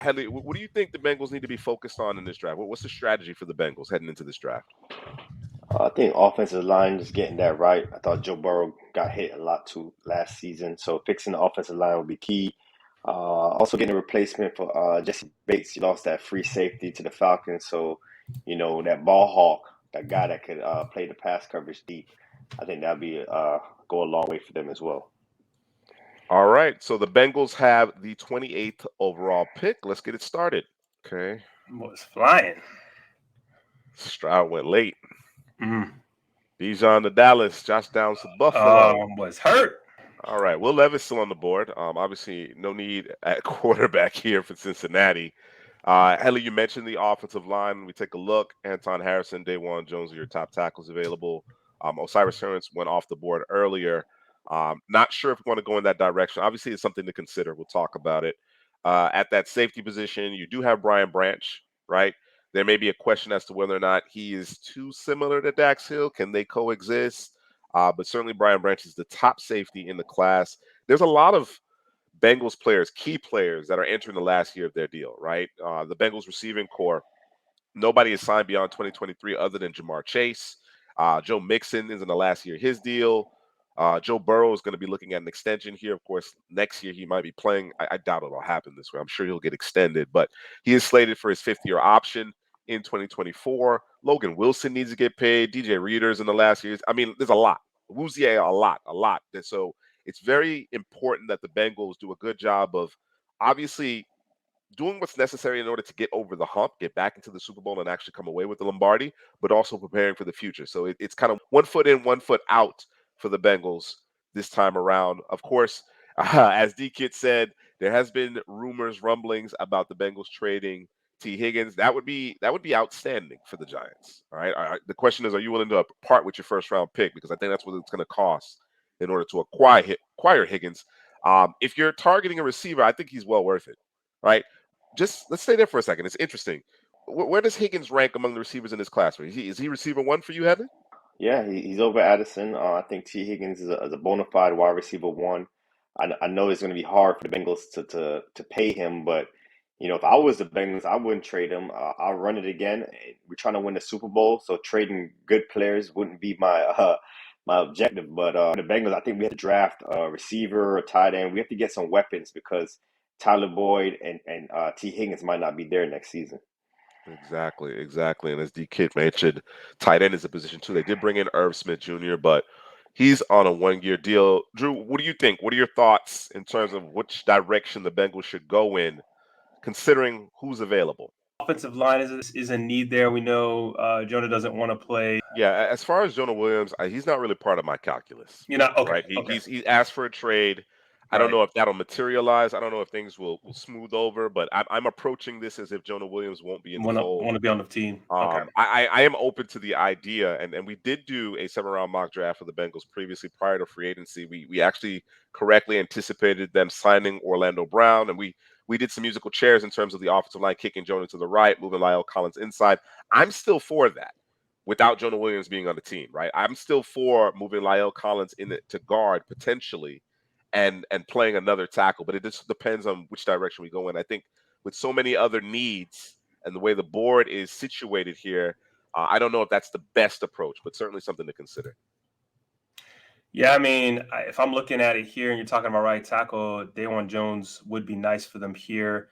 Headley, what do you think the Bengals need to be focused on in this draft? What's the strategy for the Bengals heading into this draft? I think offensive line is getting that right. I thought Joe Burrow got hit a lot too last season, so fixing the offensive line will be key. Also getting a replacement for Jessie Bates. He lost that free safety to the Falcons, so that ball hawk, that guy that could play the pass coverage deep. I think that'll be go a long way for them as well. All right, so the Bengals have the 28th overall pick. Let's get it started. Okay. Was flying. Stroud went late. Mm. Bijan to Dallas. Josh Downs to Buffalo. Was hurt. All right, Will Levis still on the board. Obviously, no need at quarterback here for Cincinnati. Headley, you mentioned the offensive line. We take a look. Anton Harrison, Dawan Jones are your top tackles available. Osiris Torrance went off the board earlier. Not sure if we want to go in that direction. Obviously, it's something to consider. We'll talk about it. At that safety position, you do have Brian Branch, right? There may be a question as to whether or not he is too similar to Dax Hill. Can they coexist? But certainly Brian Branch is the top safety in the class. There's a lot of Bengals players, key players, that are entering the last year of their deal, right? The Bengals receiving core, nobody is signed beyond 2023 other than JaMarr Chase. Joe Mixon is in the last year of his deal. Joe Burrow is going to be looking at an extension here. Of course, next year he might be playing. I doubt it'll happen this way. I'm sure he'll get extended, but he is slated for his fifth-year option in 2024. Logan Wilson needs to get paid. DJ Reader's in the last years. I mean, there's a lot. Awuzie, a lot. And so it's very important that the Bengals do a good job of obviously doing what's necessary in order to get over the hump, get back into the Super Bowl and actually come away with the Lombardi, but also preparing for the future. So it's kind of 1 foot in, 1 foot out for the Bengals this time around. Of course, as D-Kid said, there has been rumors, rumblings about the Bengals trading T. Higgins. That would be outstanding for the Giants. All right. The question is, are you willing to part with your first round pick? Because I think that's what it's going to cost in order to acquire Higgins. If you're targeting a receiver, I think he's well worth it. Right. Just let's stay there for a second. It's interesting. Where does Higgins rank among the receivers in this class? Is he receiver one for you, Heather? Yeah, he's over Addison. I think T. Higgins is a bona fide wide receiver one. I know it's going to be hard for the Bengals to pay him, but if I was the Bengals, I wouldn't trade him. I'll run it again. We're trying to win the Super Bowl, so trading good players wouldn't be my objective. But the Bengals, I think we have to draft a receiver, a tight end. We have to get some weapons because Tyler Boyd and T. Higgins might not be there next season. Exactly. And as D Kid mentioned, tight end is a position too. They did bring in Irv Smith Jr., but he's on a 1-year deal. Drew, what do you think? What are your thoughts in terms of which direction the Bengals should go in, considering who's available? Offensive line is a need there. We know Jonah doesn't want to play. Yeah, as far as Jonah Williams, he's not really part of my calculus. You're not okay. Right? Okay. He's asked for a trade. I don't know if that'll materialize. I don't know if things will smooth over, but I'm approaching this as if Jonah Williams won't be in the fold. Want to be on the team. Okay. I am open to the idea, and we did do a 7-round mock draft for the Bengals previously prior to free agency. We actually correctly anticipated them signing Orlando Brown, and we did some musical chairs in terms of the offensive line, kicking Jonah to the right, moving La'el Collins inside. I'm still for that without Jonah Williams being on the team, right? I'm still for moving La'el Collins in to guard potentially and playing another tackle, but it just depends on which direction we go in. I think with so many other needs and the way the board is situated here, I don't know if that's the best approach, but certainly something to consider. Yeah, I mean, if I'm looking at it here and you're talking about right tackle, Dawan Jones would be nice for them here.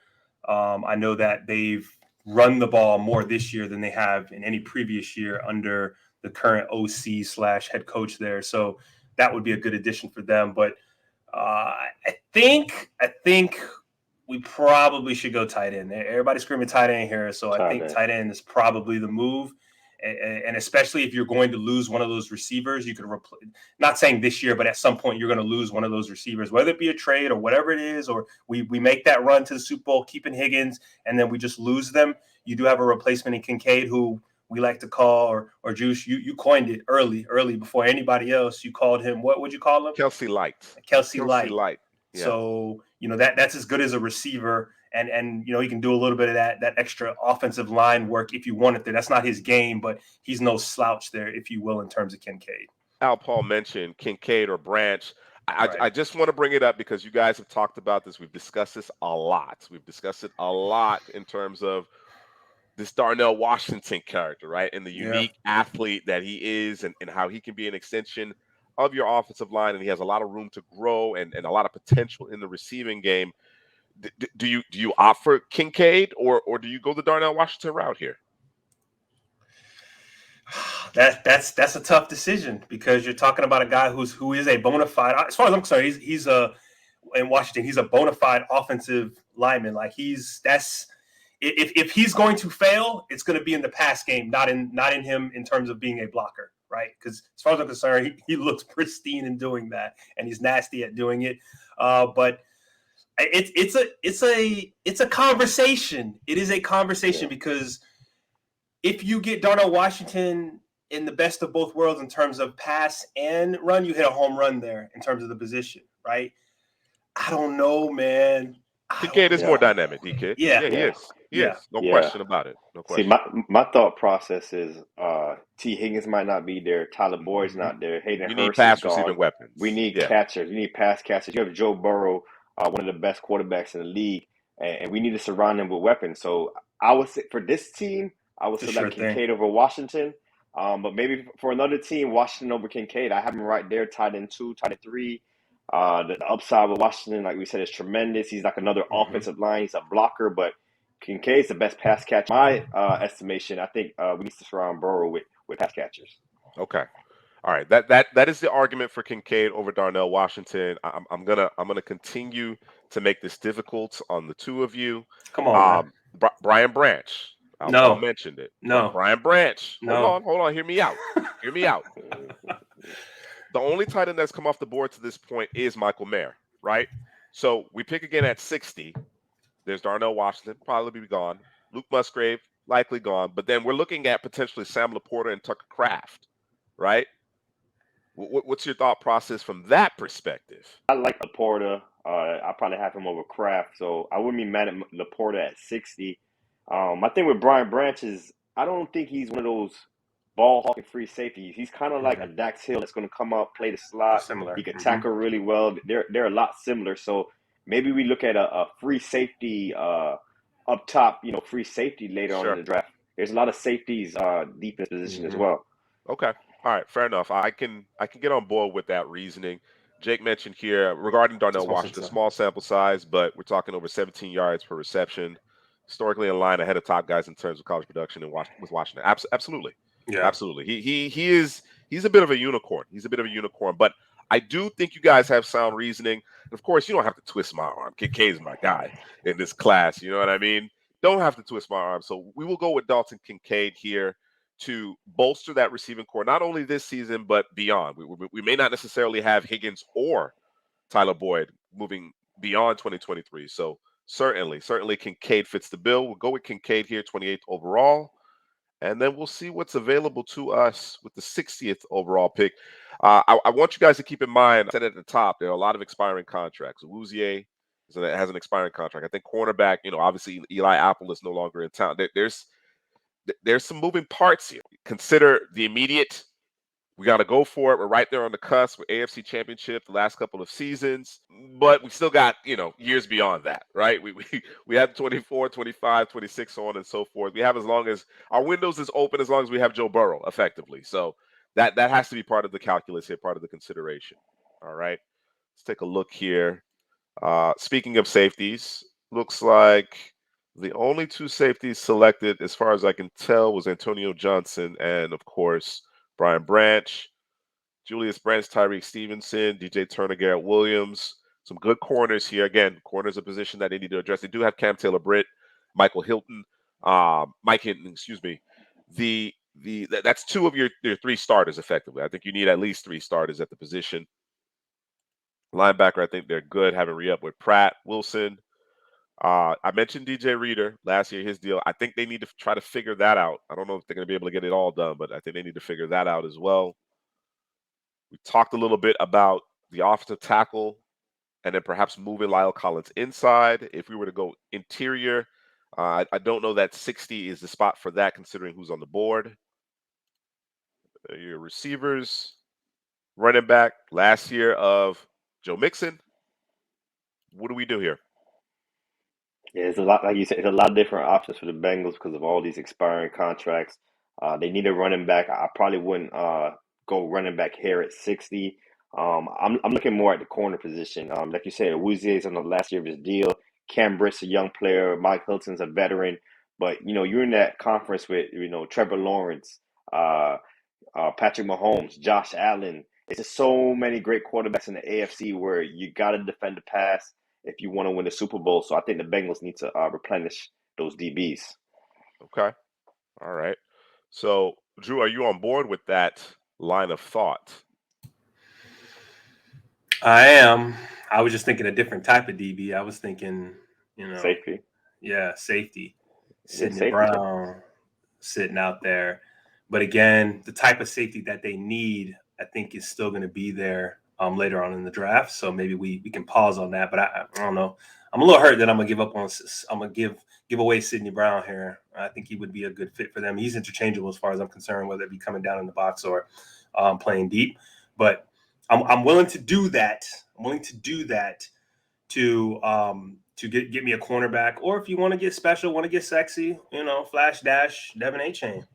I know that they've run the ball more this year than they have in any previous year under the current OC/head coach there. So that would be a good addition for them. But I think we probably should go tight end. Everybody's screaming tight end here, so I think tight end is probably the move. And especially if you're going to lose one of those receivers, you could replace. Not saying this year, but at some point you're going to lose one of those receivers, whether it be a trade or whatever it is, or we make that run to the Super Bowl, keeping Higgins, and then we just lose them. You do have a replacement in Kincaid, who we like to call, or Juice, you coined it early before anybody else. You called him, what would you call him? Kelsey Light. Kelsey Light. Yeah. So, that's as good as a receiver. And he can do a little bit of that extra offensive line work if you wanted to. That's not his game, but he's no slouch there, if you will, in terms of Kincaid. Al Paul mentioned Kincaid or Branch. I just want to bring it up because you guys have talked about this. We've discussed this a lot. We've discussed it a lot in terms of this Darnell Washington character, right? And the unique athlete that he is and how he can be an extension of your offensive line. And he has a lot of room to grow and a lot of potential in the receiving game. Do you opt for Kincaid or do you go the Darnell Washington route here? That's a tough decision because you're talking about a guy who is a bona fide, as far as I'm concerned, he's in Washington, he's a bona fide offensive lineman. Like if he's going to fail, it's going to be in the pass game, not in him in terms of being a blocker, right? Because as far as I'm concerned, he looks pristine in doing that, and he's nasty at doing it. But it's a conversation. It is a conversation because if you get Darnell Washington in the best of both worlds in terms of pass and run, you hit a home run there in terms of the position, right? I don't know, man. Kincaid is more dynamic, DK. Yeah, he is. He is. No question about it. No question. See, my thought process is T. Higgins might not be there. Tyler Boyd's not there. Hayden Hurst is gone. Receiving weapons. We need catchers. We need pass catchers. You have Joe Burrow, one of the best quarterbacks in the league, and we need to surround him with weapons. So I would say for this team, I would select Kincaid over Washington. But maybe for another team, Washington over Kincaid. I have him right there, tight end 2, tight end 3. The upside with Washington, like we said, is tremendous. He's like another offensive line. He's a blocker, but Kincaid's the best pass catcher. My estimation, I think we need to surround Burrow with pass catchers. Okay. All right. That is the argument for Kincaid over Darnell Washington. I'm gonna continue to make this difficult on the two of you. Come on, Brian Branch. I'll mention it. No. Brian Branch. No. Hold on. Hear me out. The only tight end that's come off the board to this point is Michael Mayer, right? So we pick again at 60. There's Darnell Washington, probably be gone. Luke Musgrave, likely gone. But then we're looking at potentially Sam Laporta and Tucker Kraft, right? What's your thought process from that perspective? I like Laporta. I probably have him over Kraft, so I wouldn't be mad at Laporta at 60. My thing with Brian Branch is I don't think he's one of those ball hawking free safeties. He's kind of like a Dax Hill that's going to come up, play the slot. Similar. He can tackle really well. They're a lot similar. So maybe we look at a free safety up top, free safety later on in the draft. There's a lot of safeties defense position as well. Okay. All right. Fair enough. I can get on board with that reasoning. Jake mentioned here regarding Darnell Washington, small sample size, but we're talking over 17 yards per reception. Historically in line ahead of top guys in terms of college production with Washington. Absolutely. Yeah. Absolutely. He's a bit of a unicorn. But I do think you guys have sound reasoning. And of course, you don't have to twist my arm. Kincaid's my guy in this class. You know what I mean? Don't have to twist my arm. So we will go with Dalton Kincaid here to bolster that receiving core, not only this season, but beyond. We may not necessarily have Higgins or Tyler Boyd moving beyond 2023. So certainly Kincaid fits the bill. We'll go with Kincaid here, 28th overall. And then we'll see what's available to us with the 60th overall pick. I want you guys to keep in mind, I said at the top, there are a lot of expiring contracts. Awuzie has an expiring contract. I think cornerback, obviously Eli Apple is no longer in town. There's some moving parts here. Consider the immediate. We got to go for it. We're right there on the cusp with AFC Championship the last couple of seasons, but we still got, years beyond that, right? We have 24, 25, 26, so on and so forth. We have as long as our windows is open, as long as we have Joe Burrow effectively. So that has to be part of the calculus here, part of the consideration. All right. Let's take a look here. Speaking of safeties, looks like the only two safeties selected, as far as I can tell, was Antonio Johnson and, of course, Brian Branch, Julius Branch, Tyreek Stevenson, DJ Turner, Garrett Williams. Some good corners here. Again, corners a position that they need to address. They do have Cam Taylor-Britt, Mike Hilton, excuse me. That's two of your three starters effectively. I think you need at least three starters at the position. Linebacker, I think they're good. Having re-up with Pratt, Wilson. I mentioned DJ Reader last year, his deal. I think they need to try to figure that out. I don't know if they're going to be able to get it all done, but I think they need to figure that out as well. We talked a little bit about the offensive tackle and then perhaps moving Lyle Collins inside. If we were to go interior, I don't know that 60 is the spot for that, considering who's on the board. Your receivers, running back, last year of Joe Mixon. What do we do here? Yeah, it's a lot, like you said, it's a lot of different options for the Bengals because of all these expiring contracts. They need a running back. I probably wouldn't go running back here at 60. I'm looking more at the corner position. Like you said, Awuzie is on the last year of his deal. Cam Britt's a young player. Mike Hilton's a veteran. But, you're in that conference with, Trevor Lawrence, Patrick Mahomes, Josh Allen. It's just so many great quarterbacks in the AFC where you got to defend the pass if you want to win the Super Bowl. So I think the Bengals need to replenish those DBs. Okay. All right. So, Drew, are you on board with that line of thought? I am. I was just thinking a different type of DB. I was thinking, Safety. Yeah, safety. Sidney safety. Brown sitting out there. But again, the type of safety that they need, I think, is still going to be there later on in the draft. So maybe we can pause on that. But I don't know. I'm a little hurt that I'm gonna give up on. I'm gonna give away Sidney Brown here. I think he would be a good fit for them. He's interchangeable as far as I'm concerned, whether it be coming down in the box or playing deep. But I'm willing to do that. I'm willing to do that to get me a cornerback, or if you want to get special, want to get sexy, flash dash Devin A-Chain.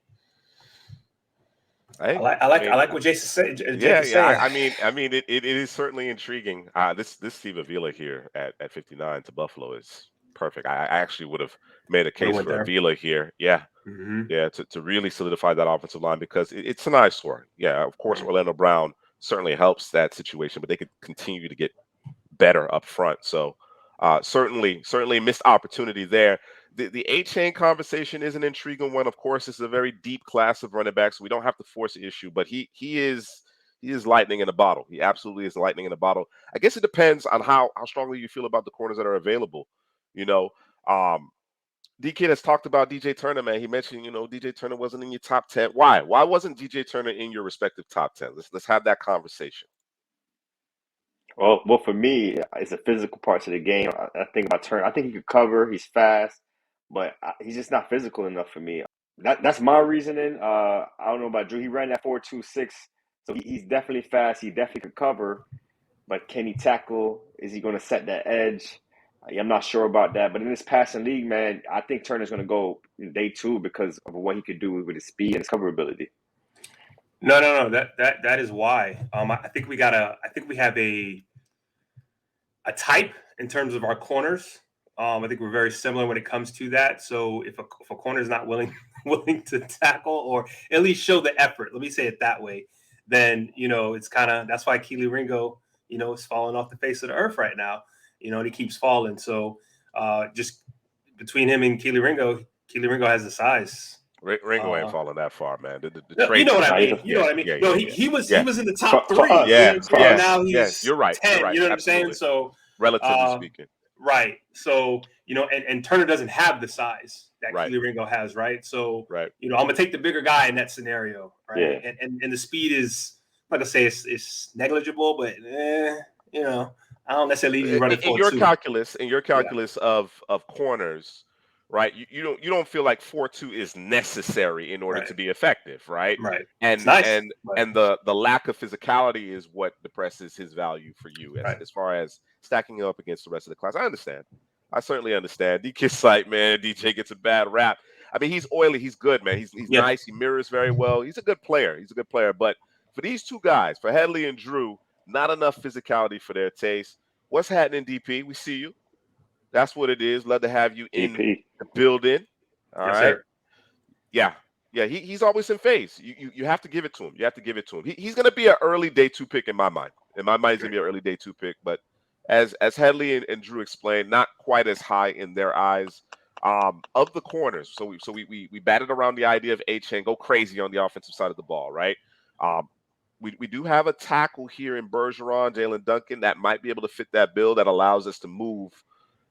I like what Jason said. Yeah. I mean, it is certainly intriguing. This Steve Avila here at 59 to Buffalo is perfect. I actually would have made a case for Avila here. Yeah. Mm-hmm. Yeah, to really solidify that offensive line because it's an eyesore. Yeah, of course, Orlando Brown certainly helps that situation, but they could continue to get better up front. So certainly missed opportunity there. The A-Chain conversation is an intriguing one. Of course, it's a very deep class of running backs. So we don't have to force the issue, but he is lightning in a bottle. He absolutely is lightning in a bottle. I guess it depends on how strongly you feel about the corners that are available. DK has talked about DJ Turner, man. He mentioned, DJ Turner wasn't in your top 10. Why? Why wasn't DJ Turner in your respective top 10? Let's have that conversation. Well, for me, it's the physical parts of the game. I think about Turner. I think he could cover. He's fast, but he's just not physical enough for me. That's my reasoning. I don't know about Drew. He ran that 4.26, so he's definitely fast. He definitely could cover, but can he tackle? Is he going to set that edge? I'm not sure about that. But in this passing league, man, I think Turner's going to go in day 2 because of what he could do with his speed and his coverability. No. That is why. I think we have a type in terms of our corners. I think we're very similar when it comes to that. So if a corner is not willing to tackle or at least show the effort, let me say it that way, then it's kind of that's why Kelee Ringo is falling off the face of the earth right now. And he keeps falling. So just between him and Kelee Ringo has the size. Ringo ain't falling that far, man. The you know what I mean. You know what I mean. He was in the top 3. Now he's you're right. 10. You're right. You know what Absolutely. I'm saying? So relatively speaking, right. So and Turner doesn't have the size that right. Kelee Ringo has, right? So right. I'm gonna take the bigger guy in that scenario, right? Yeah. And the speed is, like I say, it's negligible, but I don't necessarily need you running in your calculus of corners. Right, you don't feel like 4.2 is necessary in order to be effective, right? Right, and nice. and the lack of physicality is what depresses his value for you as far as stacking up against the rest of the class. I certainly understand. DK's like, man, DJ gets a bad rap. I mean, he's oily, he's good, man. He's nice, he mirrors very well. He's a good player. But for these two guys, for Headley and Drew, not enough physicality for their taste. What's happening, DP? We see you. That's what it is. Love to have you in the building. All right. Sir. Yeah. He's always in phase. You have to give it to him. He's going to be an early day 2 pick in my mind. In my mind, he's going to be an early day 2 pick. But as Headley and Drew explained, not quite as high in their eyes. Of the corners, so we batted around the idea of A-Chain, go crazy on the offensive side of the ball, right? We do have a tackle here in Bergeron, Jalen Duncan, that might be able to fit that bill that allows us to move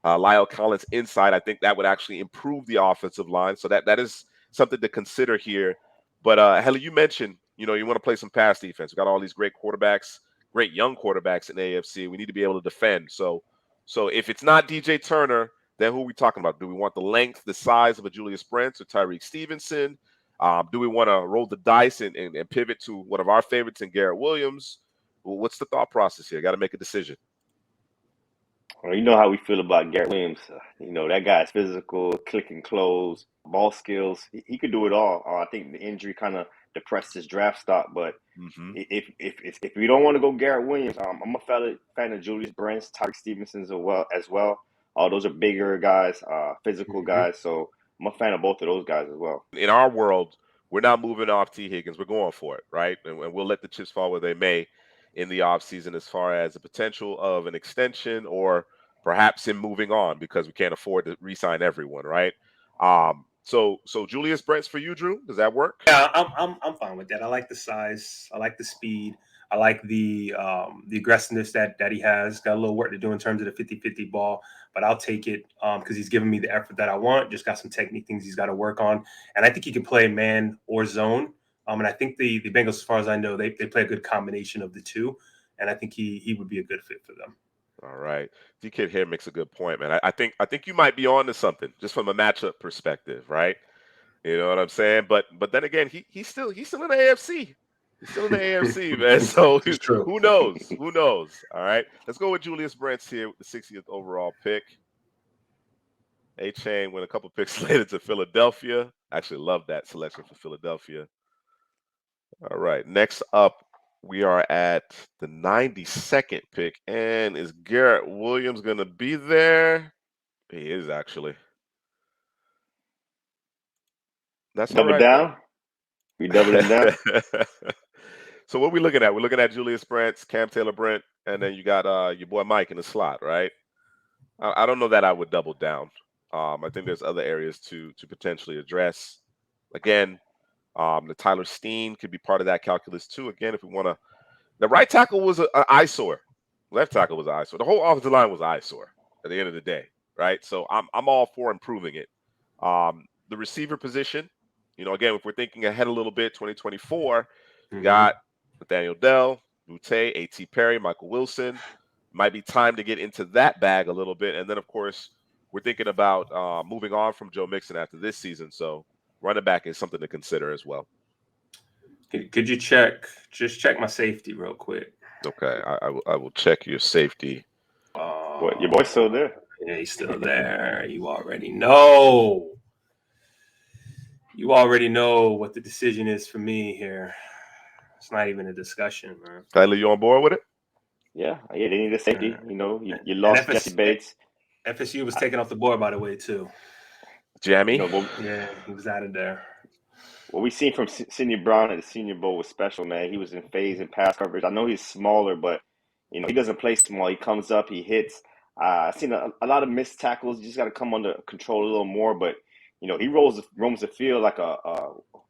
Lyle Collins inside. I think that would actually improve the offensive line. So that is something to consider here. But Helly, you mentioned, you want to play some pass defense. We got all these great quarterbacks, great young quarterbacks in the AFC. We need to be able to defend. So if it's not DJ Turner, then who are we talking about? Do we want the length, the size of a Julius Brents or Tyreek Stevenson? Do we want to roll the dice and pivot to one of our favorites in Garrett Williams? What's the thought process here? Got to make a decision. Well, you know how we feel about Garrett Williams. That guy's physical, click and close, ball skills. He could do it all. I think the injury kind of depressed his draft stock. But if we don't want to go Garrett Williams, I'm a fan of Julius Brents, Tyreek Stevenson as well. Those are bigger guys, physical guys. So I'm a fan of both of those guys as well. In our world, we're not moving off T. Higgins. We're going for it, right? And we'll let the chips fall where they may in the offseason as far as the potential of an extension or perhaps him moving on because we can't afford to re-sign everyone, right? So Julius Brents for you, Drew, does that work? Yeah, I'm fine with that. I like the size. I like the speed. I like the aggressiveness that he has. Got a little work to do in terms of the 50-50 ball, but I'll take it because he's giving me the effort that I want. Just got some technique things he's got to work on, and I think he can play man or zone. And I think the Bengals, as far as I know, they play a good combination of the two, and I think he would be a good fit for them. All right, D-Kid here makes a good point, man. I think you might be on to something just from a matchup perspective, right? You know what I'm saying? But then again, he's still in the AFC. He's still in the AFC, man. So who knows? Who knows? All right, let's go with Julius Brents here with the 60th overall pick. A-Chain went a couple picks later to Philadelphia. Actually love that selection for Philadelphia. All right, next up, we are at the 92nd pick. And is Garrett Williams going to be there? He is, actually. That's double all right, down. We doubling down. So what are we looking at? We're looking at Julius Brents, Cam Taylor-Britt, and then you got your boy Mike in the slot, right? I don't know that I would double down. I think there's other areas to potentially address. Again, the Tyler Steen could be part of that calculus too. Again, if we want to, the right tackle was an eyesore. Left tackle was an eyesore. The whole offensive line was an eyesore at the end of the day, right? So I'm all for improving it. The receiver position, again, if we're thinking ahead a little bit, 2024, you got Nathaniel Dell, Butte, A.T. Perry, Michael Wilson. Might be time to get into that bag a little bit. And then, of course, we're thinking about moving on from Joe Mixon after this season. So running back is something to consider as well. Could you check my safety real quick? Okay, I will check your safety. What, your boy's still there? Yeah, he's still there. You already know. You already know what the decision is for me here. It's not even a discussion, man. Tyler, you on board with it? Yeah, they need a safety. You lost Jessie Bates. FSU was taken off the board, by the way, too. Jamie? Yeah, he was out of there. What we seen from Sidney Brown at the Senior Bowl was special, man. He was in phase and pass coverage. I know he's smaller, but he doesn't play small. He comes up, he hits. I've seen a lot of missed tackles. You just got to come under control a little more. But he roams the field like a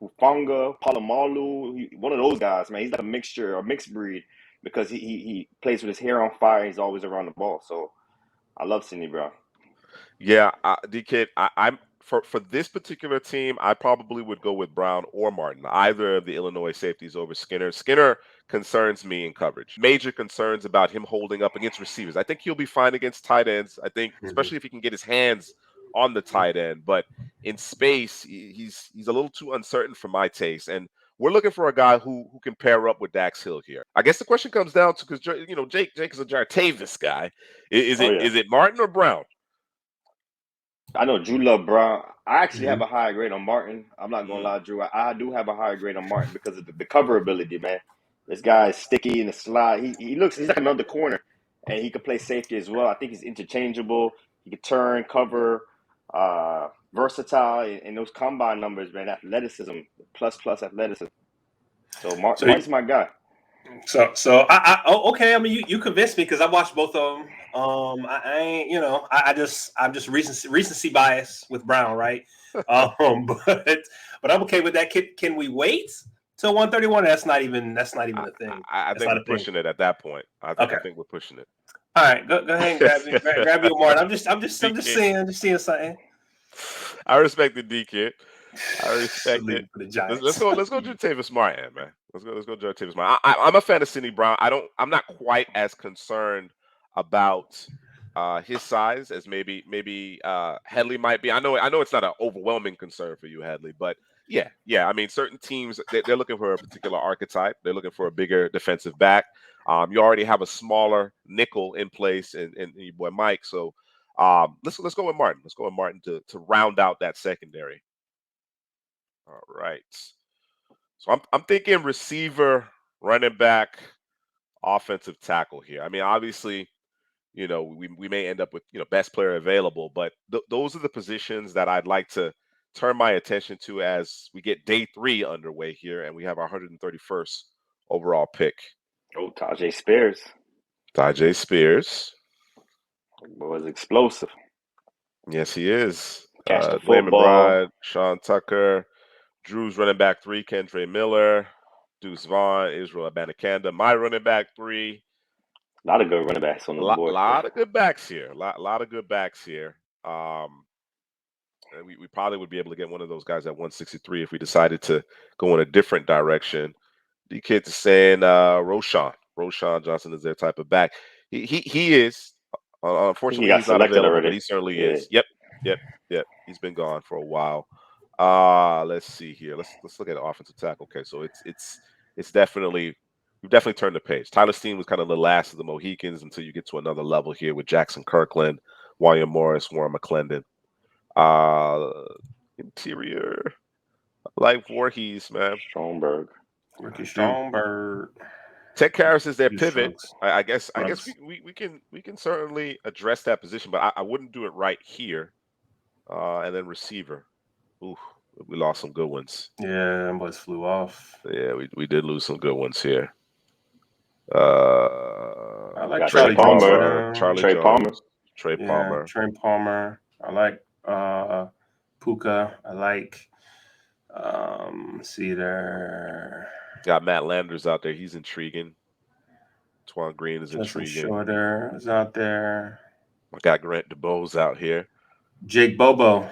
Hufanga, Palomalu, one of those guys, man. He's like a mixed breed because he plays with his hair on fire. He's always around the ball. So I love Sidney Brown. Yeah, D-Kid, I'm for this particular team, I probably would go with Brown or Martin, either of the Illinois safeties over Skinner. Skinner concerns me in coverage. Major concerns about him holding up against receivers. I think he'll be fine against tight ends. I think, especially if he can get his hands on the tight end, but in space, he's a little too uncertain for my taste. And we're looking for a guy who can pair up with Dax Hill here. I guess the question comes down to, because Jake is a Jartavis guy. Is it Martin or Brown? I know Drew loved Brown. I actually have a higher grade on Martin. I'm not going to lie, Drew. I do have a higher grade on Martin because of the cover ability, man. This guy is sticky in the slot. He's like another corner, and he can play safety as well. I think he's interchangeable. He can turn, cover, versatile, and those combine numbers, man, athleticism, plus athleticism. So Martin's my guy. So okay. I mean, you convinced me because I watched both of them. I ain't, I'm just recency bias with Brown, right? But I'm okay with that. Can we wait till 131? That's not even a thing. I think we're pushing it at that point. I think we're pushing it. All right, go ahead and grab your Martin. I'm just seeing something. I respect the D-Kid. I respect it. Let's go Jartavis Martin, man. Let's go Jartavis Martin. I'm a fan of Sidney Brown. I'm not quite as concerned about his size as maybe Headley might be. I know it's not an overwhelming concern for you, Headley, but yeah. I mean, certain teams they're looking for a particular archetype. They're looking for a bigger defensive back. You already have a smaller nickel in place, and your boy Mike. So let's go with Martin. Let's go with Martin to round out that secondary. All right. So I'm thinking receiver, running back, offensive tackle here. I mean, obviously, we may end up with best player available, but those are the positions that I'd like to turn my attention to as we get day 3 underway here, and we have our 131st overall pick. Oh, Tajay Spears. Tajay Spears. Was explosive. Yes, he is. Catch the Layman football. Bride, Sean Tucker, Drew's running back 3, Kendre Miller, Deuce Vaughn, Israel Abanikanda, my running back 3. A lot of good running backs on the board. A lot of good backs here. A lot of good backs here. And we probably would be able to get one of those guys at 163 if we decided to go in a different direction. The kids are saying Roshan Johnson is their type of back. He is. Unfortunately, he's not available, already. But he certainly is. Yep. He's been gone for a while. Let's see here. Let's look at the offensive tackle. Okay, so it's definitely we've definitely turned the page. Tyler Steen was kind of the last of the Mohicans until you get to another level here with Jackson Kirkland, Wanya Morris, Warren McClendon. Interior, like Voorhees, man. Stromberg. Ricky Stromberg. Ted Karras is their pivot. Strokes. I guess we can certainly address that position, but I wouldn't do it right here. And then receiver. Ooh, we lost some good ones. Yeah, them boys flew off. Yeah, we did lose some good ones here. I like Trey Palmer. Trey Palmer. Trey Palmer. I like Puka. I like see there. Got Matt Landers out there. He's intriguing. Twan Green is Justin intriguing. Shorter is out there. I got Grant DeBoe's out here. Jake Bobo.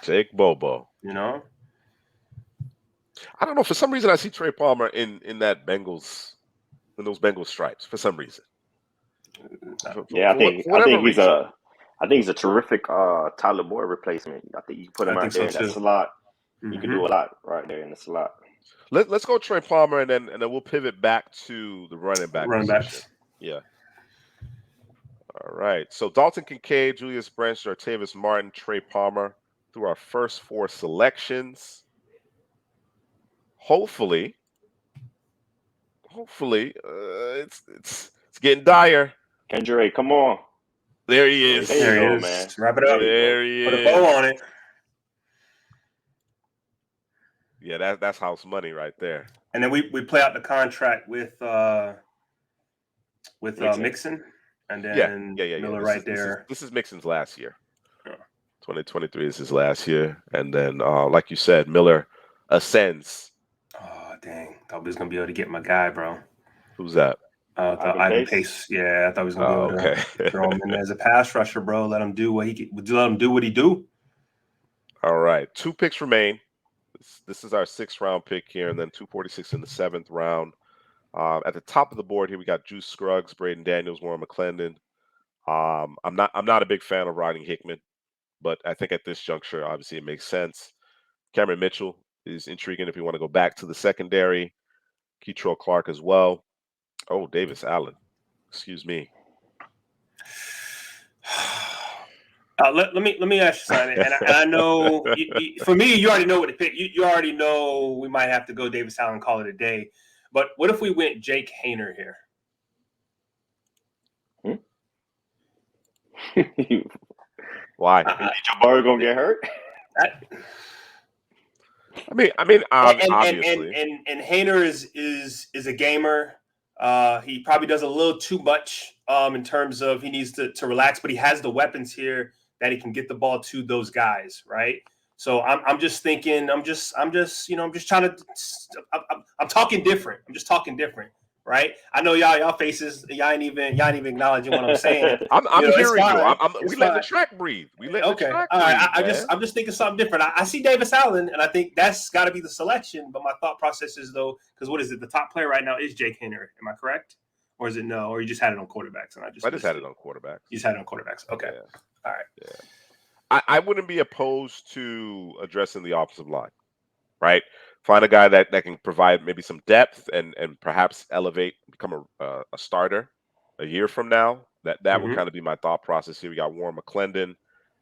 You know? I don't know. For some reason, I see Trey Palmer in those Bengals stripes. For some reason. I think he's a terrific Tyler Boyd replacement. I think you can put him out there in that slot. You can do a lot right there in the slot. Let's go Trey Palmer, and then we'll pivot back to the running back position. Yeah. All right. So Dalton Kincaid, Julius Branch, Jartavis Martin, Trey Palmer through our first 4 selections. Hopefully, it's getting dire. Kendra, come on. There he is. There you go, man. Wrap it up. There he is. Put a bow on it. Yeah, that's house money right there. And then we play out the contract with Mixon, and then Miller right there. This is Mixon's last year. Yeah. 2023 is his last year, and then like you said, Miller ascends. Oh dang! Thought we was gonna be able to get my guy, bro. Who's that? Ivan Pace. Yeah, I thought he was gonna be able to throw him in as a pass rusher, bro. Let him do what he do. All right, 2 picks remain. This is our 6th round pick here, and then 246 in the 7th round. At the top of the board here, we got Juice Scruggs, Braden Daniels, Warren McClendon. I'm not a big fan of Rodney Hickman, but I think at this juncture, obviously, it makes sense. Cameron Mitchell is intriguing if you want to go back to the secondary. Keitrell Clark as well. Oh, Davis Allen. Excuse me. Let me ask you something, and I know for me, you already know what to pick. You already know we might have to go Davis Allen, call it a day. But what if we went Jake Haener here? Why? JaMarr gonna get hurt? I mean, obviously, and Haener is a gamer. He probably does a little too much in terms of he needs to relax, but he has the weapons here that he can get the ball to those guys, right? So I'm just thinking, I'm just trying to, I'm talking different. I'm just talking different, right? I know y'all faces, y'all ain't even acknowledging what I'm saying. I'm hearing you. We let the track breathe. All right. I'm just thinking something different. I see Davis Allen, and I think that's got to be the selection. But my thought process is though, because what is it? The top player right now is Jake Haener. Am I correct? Or is it no? Or you just had it on quarterbacks and I just had it on quarterbacks. You just had it on quarterbacks. Okay. Yeah. All right. Yeah. I wouldn't be opposed to addressing the offensive line, right? Find a guy that can provide maybe some depth and perhaps elevate, become a starter a year from now. That would kind of be my thought process here. We got Warren McClendon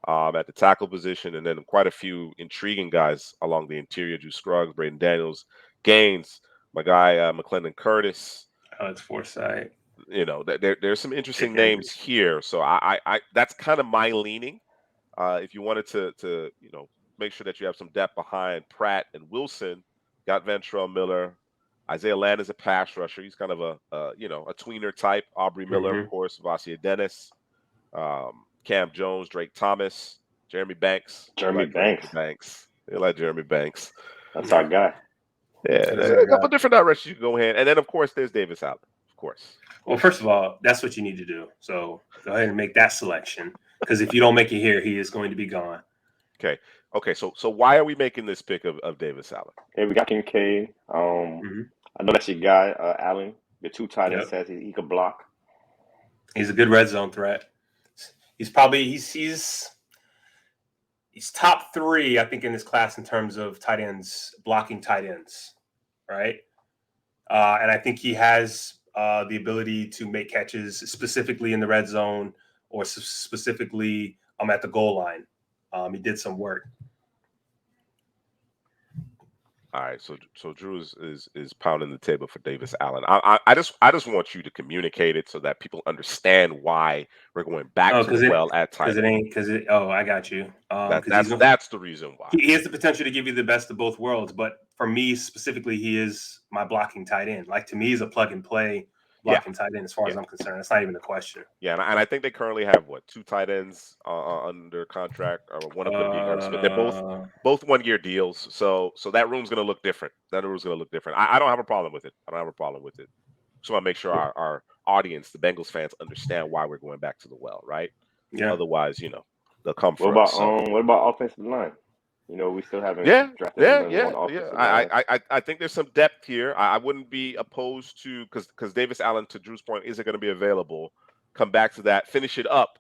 at the tackle position, and then quite a few intriguing guys along the interior: Drew Scruggs, Braden Daniels, Gaines, my guy McClendon Curtis. Alex Forsythe. You know, there's some interesting names here. So I that's kind of my leaning. If you wanted to make sure that you have some depth behind Pratt and Wilson, got Ventrell Miller. Isaiah Land is a pass rusher. He's kind of a tweener type. Aubrey Miller, of course, Vasia Dennis, Cam Jones, Drake Thomas, Jeremy Banks. Jeremy Banks. You like Jeremy Banks. That's our guy. Yeah, there's a couple different directions you can go in. And then, of course, there's Davis Allen, of course. Well, first of all, that's what you need to do. So go ahead and make that selection. Because if you don't make it here, he is going to be gone. Okay. So why are we making this pick of Davis Allen? Hey, we got Kincaid. I know that's your guy, Allen. The 2 tight ends says he could block. He's a good red zone threat. He's probably he's top 3, I think, in this class in terms of tight ends, blocking tight ends, right? And I think he has the ability to make catches specifically in the red zone or specifically at the goal line. He did some work. All right, so Drew is pounding the table for Davis Allen. I just want you to communicate it so that people understand why we're going back to the well at tight end. I got you. That's the reason why. He has the potential to give you the best of both worlds, but for me specifically, he is my blocking tight end. Like, to me, he's a plug and play blocking tight end as far as I'm concerned. That's not even a question. Yeah, and I think they currently have 2 tight ends under contract, or one of them being Ernest Smith. They're both 1-year deals, so that room's going to look different. I don't have a problem with it. Just want to make sure our audience, the Bengals fans, understand why we're going back to the well, right? Yeah. Otherwise, they'll come for us. What about offensive line? We still haven't drafted I think there's some depth here. I wouldn't be opposed to, because Davis Allen, to Drew's point, isn't going to be available. Come back to that, finish it up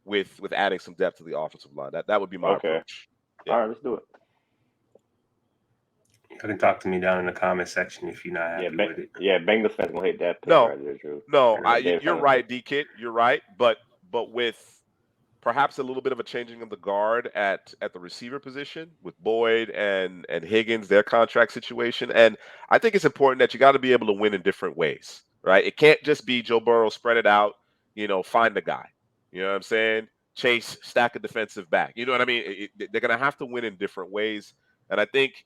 with adding some depth to the offensive line. That would be my approach. Yeah. All right, let's do it. You can talk to me down in the comment section if you're not happy with it. Yeah, Bengals fans gonna hate that pick right there, Drew. No, you're right, D-Kid. You're right, but with perhaps a little bit of a changing of the guard at the receiver position with Boyd and Higgins, their contract situation. And I think it's important that you got to be able to win in different ways, right? It can't just be Joe Burrow, spread it out, find the guy. You know what I'm saying? Chase, stack a defensive back. You know what I mean? They're going to have to win in different ways. And I think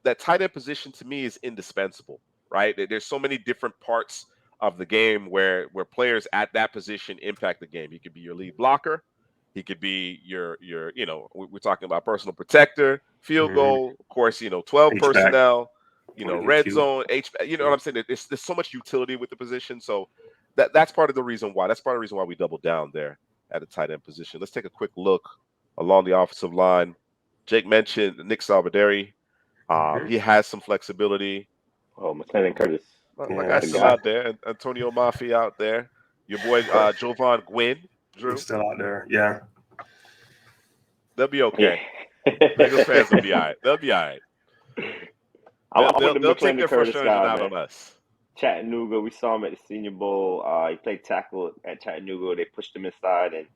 that tight end position to me is indispensable, right? There's so many different parts of the game where players at that position impact the game. He could be your lead blocker. He could be your we're talking about personal protector, field goal, of course, 12 H-back. personnel, red zone, H-back, you know what I'm saying? There's so much utility with the position. So that's part of the reason why. That's part of the reason why we double down there at the tight end position. Let's take a quick look along the offensive line. Jake mentioned Nick Salvaderi. He has some flexibility. Oh, McClendon Curtis. My guy's still out there. Antonio Mafi out there. Your boy Jovan Gwynn. Drew. Still out there, yeah. They'll be okay. Bengals fans will be all right. They'll be all right. They'll take their frustration out on us. Chattanooga, we saw him at the Senior Bowl. He played tackle at Chattanooga. They pushed him inside, and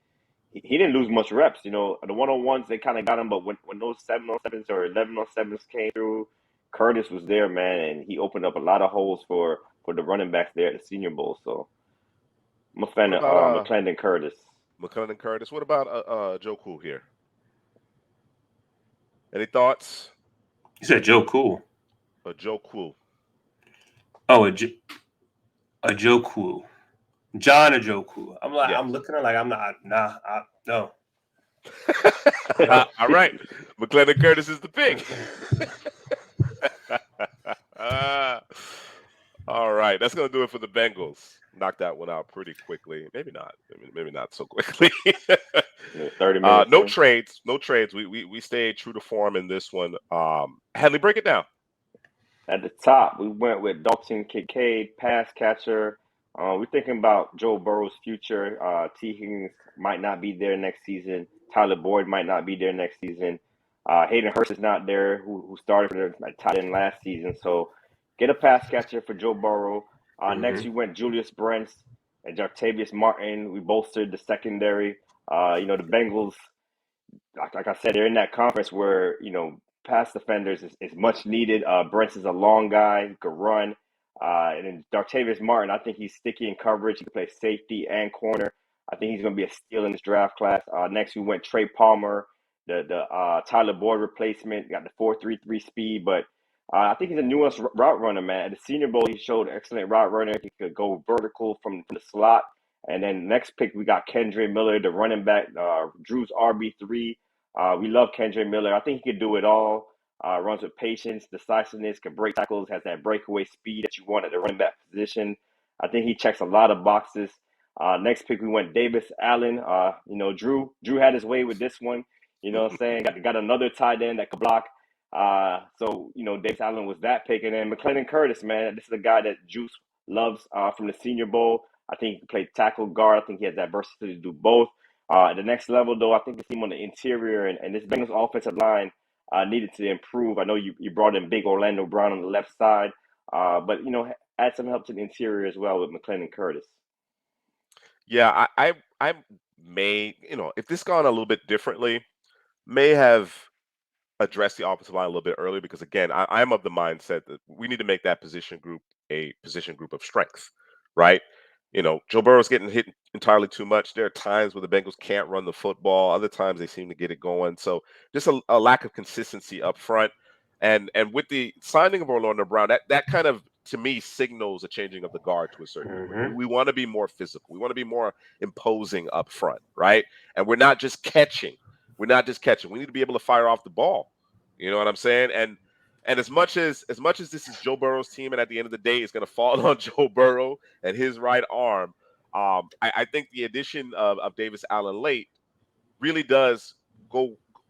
he didn't lose much reps. The one-on-ones, they kind of got him, but when those 7-on-7s or 11-on-7s came through, Curtis was there, man, and he opened up a lot of holes for the running backs there at the Senior Bowl. So I'm a fan of McClendon Curtis. McClendon Curtis. What about Joe Cool here? Any thoughts? You said Joe Cool. Joe Cool. Oh, a Joe Cool. John or Joe Cool. I'm looking at like I'm not. No. All right, McClendon Curtis is the pick. All right, that's gonna do it for the Bengals. Knocked that one out pretty quickly. Maybe not. Maybe not so quickly. 30 minutes. No trades. We stayed true to form in this one. Hadley, break it down. At the top, we went with Dalton Kincaid, pass catcher, We're thinking about Joe Burrow's future. T. Higgins might not be there next season. Tyler Boyd might not be there next season. Hayden Hurst is not there, who started for the tight end last season. So get a pass catcher for Joe Burrow. Next, we went Julius Brents and Jartavius Martin. We bolstered the secondary. The Bengals, like I said, they're in that conference where, pass defenders is much needed. Brents is a long guy, he could run. And then Dartavius Martin, I think he's sticky in coverage. He can play safety and corner. I think he's going to be a steal in this draft class. Next, we went Trey Palmer, the Tyler Boyd replacement. Got the 4.33 speed, but I think he's a nuanced route runner, man. At the Senior Bowl, he showed excellent route runner. He could go vertical from the slot. And then next pick, we got Kendre Miller, the running back, Drew's RB3. We love Kendre Miller. I think he could do it all. Runs with patience, decisiveness, can break tackles, has that breakaway speed that you want at the running back position. I think he checks a lot of boxes. Next pick, we went Davis Allen. Drew had his way with this one. You know what I'm saying? Got another tight end that could block. Davis Allen was that pick. And then McClendon Curtis, man, this is a guy that Juice loves from the Senior Bowl. I think he can play tackle guard. I think he has that versatility to do both. At the next level, though, I think the team on the interior and this Bengals offensive line needed to improve. I know you brought in big Orlando Brown on the left side, but add some help to the interior as well with McClendon Curtis. Yeah, I may, if this gone a little bit differently, may have addressed the offensive line a little bit earlier because, again, I'm of the mindset that we need to make that position group a position group of strength, right? Joe Burrow's getting hit entirely too much. There are times where the Bengals can't run the football. Other times they seem to get it going. So just a lack of consistency up front. And with the signing of Orlando Brown, that kind of, to me, signals a changing of the guard to a certain degree. We want to be more physical. We want to be more imposing up front, right? And we're not just catching. We need to be able to fire off the ball. You know what I'm saying? And as much as this is Joe Burrow's team, and at the end of the day, it's going to fall on Joe Burrow and his right arm. I think the addition of Davis Allen late really does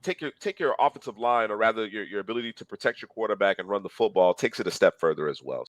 take your offensive line, or rather your ability to protect your quarterback and run the football, takes it a step further as well.